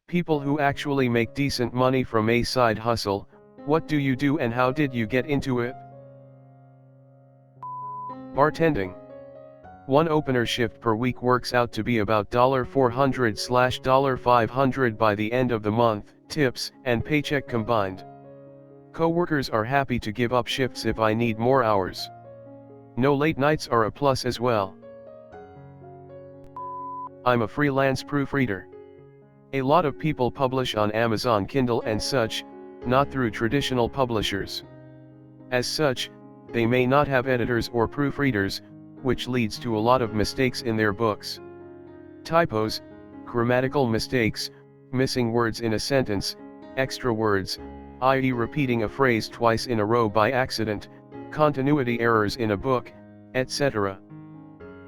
People who actually make decent money from a side hustle, what do you do and how did you get into it? Bartending. One opener shift per week works out to be about $400/$500 by the end of the month, tips and paycheck combined. Coworkers are happy to give up shifts if I need more hours. No late nights are a plus as well. I'm a freelance proofreader. A lot of people publish on Amazon Kindle and such, not through traditional publishers. As such, they may not have editors or proofreaders, which leads to a lot of mistakes in their books. Typos, grammatical mistakes, missing words in a sentence, extra words, i.e. repeating a phrase twice in a row by accident, continuity errors in a book, etc.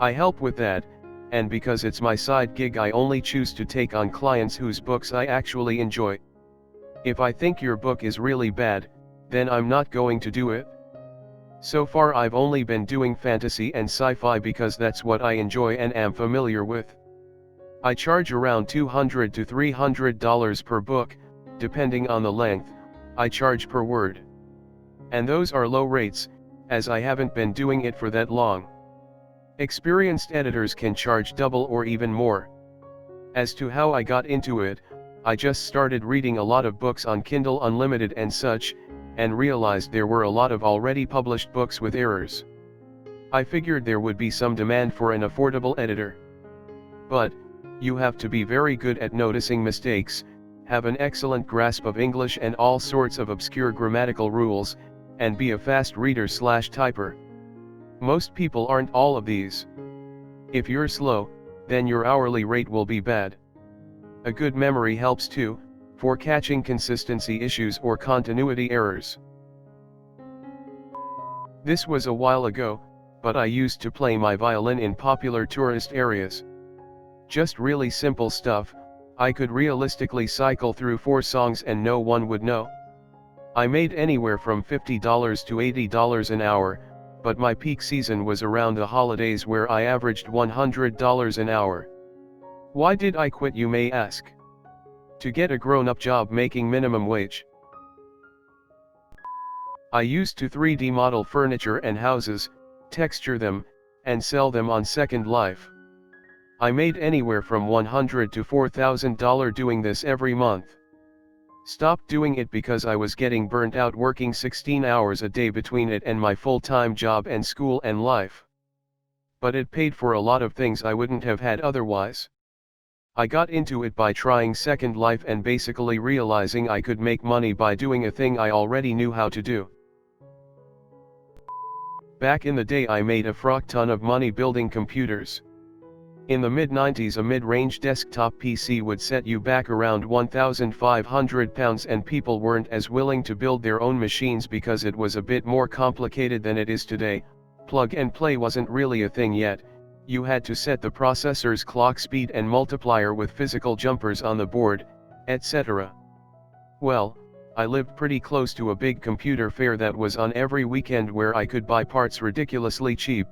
I help with that, and because it's my side gig I only choose to take on clients whose books I actually enjoy. If I think your book is really bad, then I'm not going to do it. So far I've only been doing fantasy and sci-fi because that's what I enjoy and am familiar with. I charge around $200 to $300 per book, depending on the length. I charge per word. And those are low rates, as I haven't been doing it for that long. Experienced editors can charge double or even more. As to how I got into it, I just started reading a lot of books on Kindle Unlimited and such, and realized there were a lot of already published books with errors. I figured there would be some demand for an affordable editor. But, you have to be very good at noticing mistakes, have an excellent grasp of English and all sorts of obscure grammatical rules, and be a fast reader/typer. Most people aren't all of these. If you're slow, then your hourly rate will be bad. A good memory helps too, for catching consistency issues or continuity errors. This was a while ago, but I used to play my violin in popular tourist areas. Just really simple stuff. I could realistically cycle through 4 songs and no one would know. I made anywhere from $50 to $80 an hour, but my peak season was around the holidays where I averaged $100 an hour. Why did I quit, you may ask? To get a grown-up job making minimum wage. I used to 3D model furniture and houses, texture them, and sell them on Second Life. I made anywhere from $100 to $4,000 doing this every month. Stopped doing it because I was getting burnt out working 16 hours a day between it and my full-time job and school and life. But it paid for a lot of things I wouldn't have had otherwise. I got into it by trying Second Life and basically realizing I could make money by doing a thing I already knew how to do. Back in the day I made a frock ton of money building computers. In the mid-90s a mid-range desktop PC would set you back around £1,500 and people weren't as willing to build their own machines because it was a bit more complicated than it is today. Plug and play wasn't really a thing yet. You had to set the processor's clock speed and multiplier with physical jumpers on the board, etc. Well, I lived pretty close to a big computer fair that was on every weekend where I could buy parts ridiculously cheap.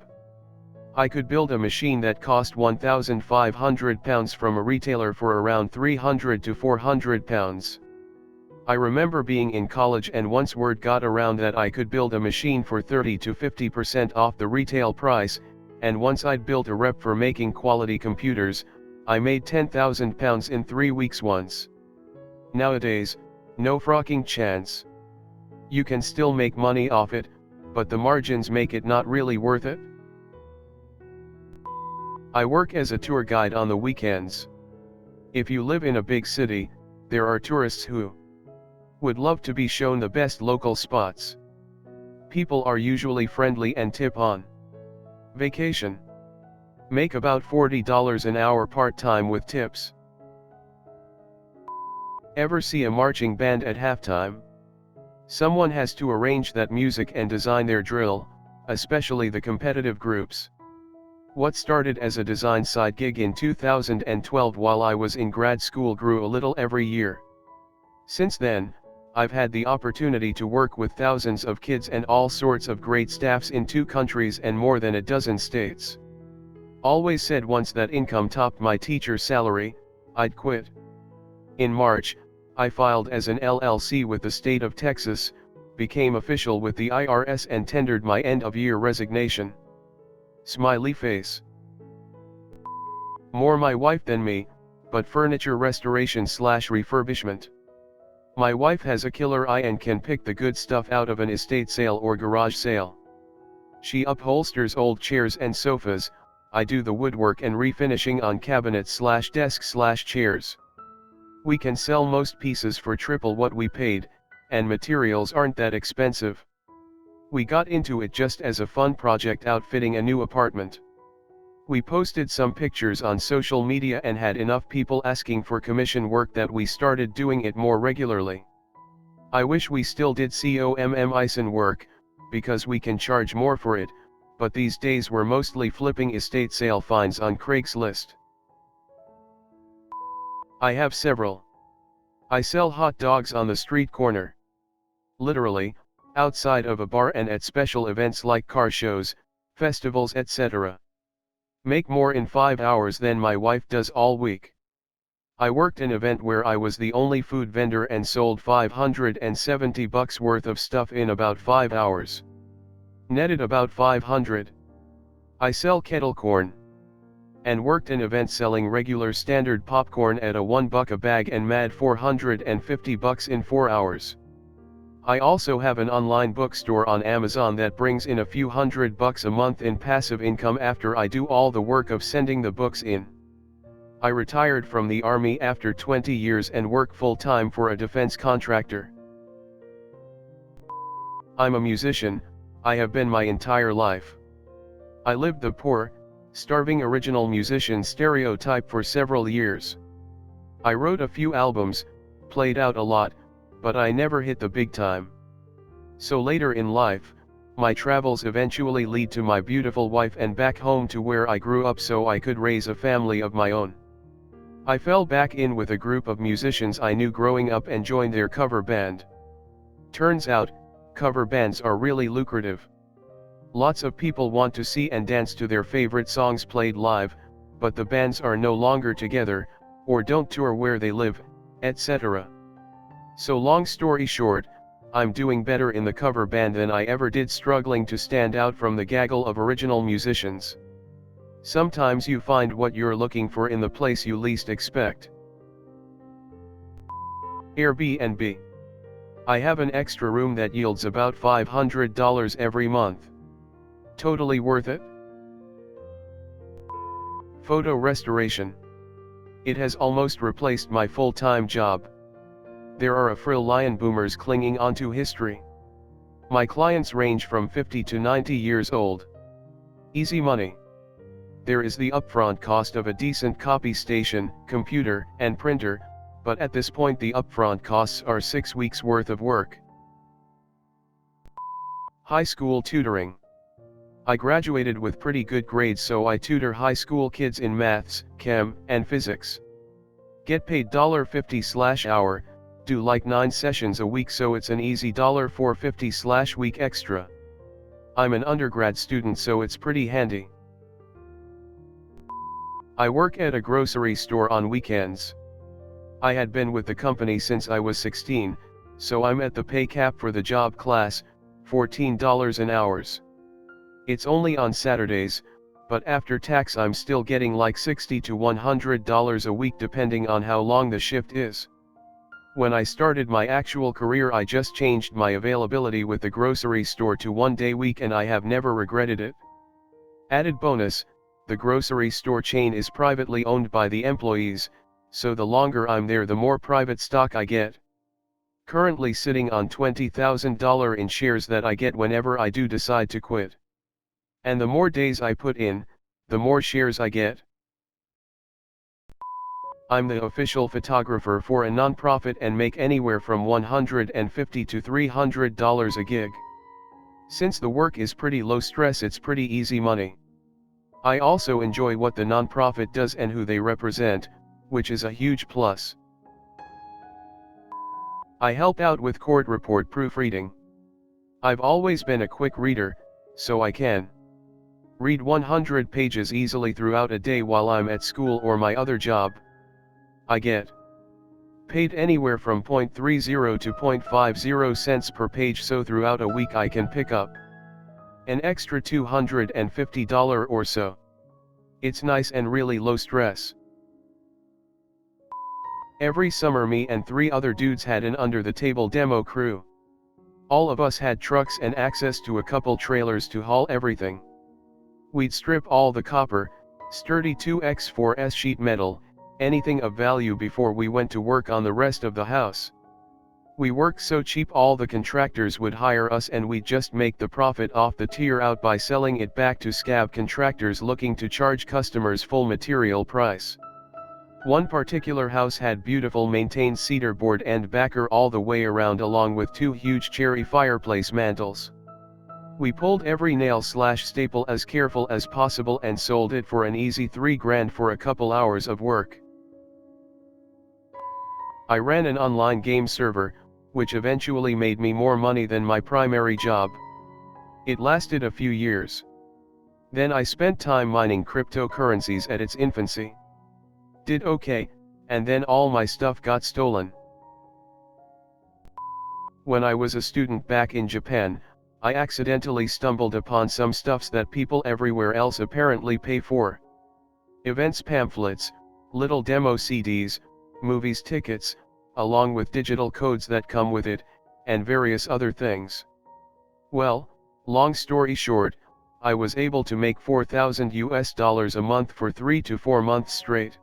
I could build a machine that cost £1,500 from a retailer for around £300 to £400. I remember being in college and once word got around that I could build a machine for 30 to 50% off the retail price, and once I'd built a rep for making quality computers, I made £10,000 in 3 weeks once. Nowadays, no frocking chance. You can still make money off it, but the margins make it not really worth it. I work as a tour guide on the weekends. If you live in a big city, there are tourists who would love to be shown the best local spots. People are usually friendly and tip on vacation. Make about $40 an hour part-time with tips. Ever see a marching band at halftime? Someone has to arrange that music and design their drill, especially the competitive groups. What started as a design side gig in 2012 while I was in grad school grew a little every year. Since then, I've had the opportunity to work with thousands of kids and all sorts of great staffs in 2 countries and more than a dozen states. Always said once that income topped my teacher's salary, I'd quit. In March, I filed as an LLC with the state of Texas, became official with the IRS and tendered my end-of-year resignation. Smiley face. More my wife than me, but furniture restoration / refurbishment. My wife has a killer eye and can pick the good stuff out of an estate sale or garage sale. She upholsters old chairs and sofas, I do the woodwork and refinishing on cabinets / desks / chairs. We can sell most pieces for triple what we paid, and materials aren't that expensive. We got into it just as a fun project outfitting a new apartment. We posted some pictures on social media and had enough people asking for commission work that we started doing it more regularly. I wish we still did COMMISON work, because we can charge more for it, but these days we're mostly flipping estate sale finds on Craigslist. I have several. I sell hot dogs on the street corner. Literally, outside of a bar and at special events like car shows, festivals, etc. Make more in 5 hours than my wife does all week. I worked an event where I was the only food vendor and sold $570 worth of stuff in about 5 hours. Netted about $500. I sell kettle corn. And worked an event selling regular standard popcorn at a $1 a bag and made $450 in 4 hours. I also have an online bookstore on Amazon that brings in a few $100 a month in passive income after I do all the work of sending the books in. I retired from the Army after 20 years and work full-time for a defense contractor. I'm a musician, I have been my entire life. I lived the poor, starving original musician stereotype for several years. I wrote a few albums, played out a lot, but I never hit the big time. So later in life, my travels eventually lead to my beautiful wife and back home to where I grew up so I could raise a family of my own. I fell back in with a group of musicians I knew growing up and joined their cover band. Turns out, cover bands are really lucrative. Lots of people want to see and dance to their favorite songs played live, but the bands are no longer together, or don't tour where they live, etc. So long story short, I'm doing better in the cover band than I ever did struggling to stand out from the gaggle of original musicians. Sometimes you find what you're looking for in the place you least expect. Airbnb. I have an extra room that yields about $500 every month. Totally worth it? Photo restoration. It has almost replaced my full-time job. There are a frill lion boomers clinging onto history. My clients range from 50 to 90 years old. Easy money. There is the upfront cost of a decent copy station, computer, and printer, but at this point the upfront costs are 6 weeks worth of work. High school tutoring. I graduated with pretty good grades, so I tutor high school kids in maths, chem, and physics. Get paid $50/hour, do like 9 sessions a week, so it's an easy $450/week extra. I'm an undergrad student, so it's pretty handy. I work at a grocery store on weekends. I had been with the company since I was 16, so I'm at the pay cap for the job class, $14 an hour. It's only on Saturdays, but after tax I'm still getting like $60 to $100 a week depending on how long the shift is. When I started my actual career I just changed my availability with the grocery store to 1-day week and I have never regretted it. Added bonus, the grocery store chain is privately owned by the employees, so the longer I'm there the more private stock I get. Currently sitting on $20,000 in shares that I get whenever I do decide to quit. And the more days I put in, the more shares I get. I'm the official photographer for a nonprofit and make anywhere from $150 to $300 a gig. Since the work is pretty low stress, it's pretty easy money. I also enjoy what the nonprofit does and who they represent, which is a huge plus. I help out with court report proofreading. I've always been a quick reader, so I can read 100 pages easily throughout a day while I'm at school or my other job. I get Paid anywhere from 0.30 to 0.50 cents per page, so throughout a week I can pick up an extra $250 or so. It's nice and really low stress. Every summer me and 3 other dudes had an under-the-table demo crew. All of us had trucks and access to a couple trailers to haul everything. We'd strip all the copper, sturdy 2x4s sheet metal, anything of value before we went to work on the rest of the house. We worked so cheap all the contractors would hire us, and we'd just make the profit off the tier out by selling it back to scab contractors looking to charge customers full material price. One particular house had beautiful maintained cedar board and backer all the way around, along with 2 huge cherry fireplace mantles. We pulled every nail/staple as careful as possible and sold it for an easy $3 grand for a couple hours of work. I ran an online game server, which eventually made me more money than my primary job. It lasted a few years. Then I spent time mining cryptocurrencies at its infancy. Did okay, and then all my stuff got stolen. When I was a student back in Japan, I accidentally stumbled upon some stuffs that people everywhere else apparently pay for. Events pamphlets, little demo CDs, movies tickets, along with digital codes that come with it, and various other things. Well, long story short, I was able to make $4,000 a month for 3 to 4 months straight.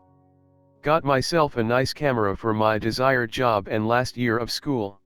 Got myself a nice camera for my desired job and last year of school.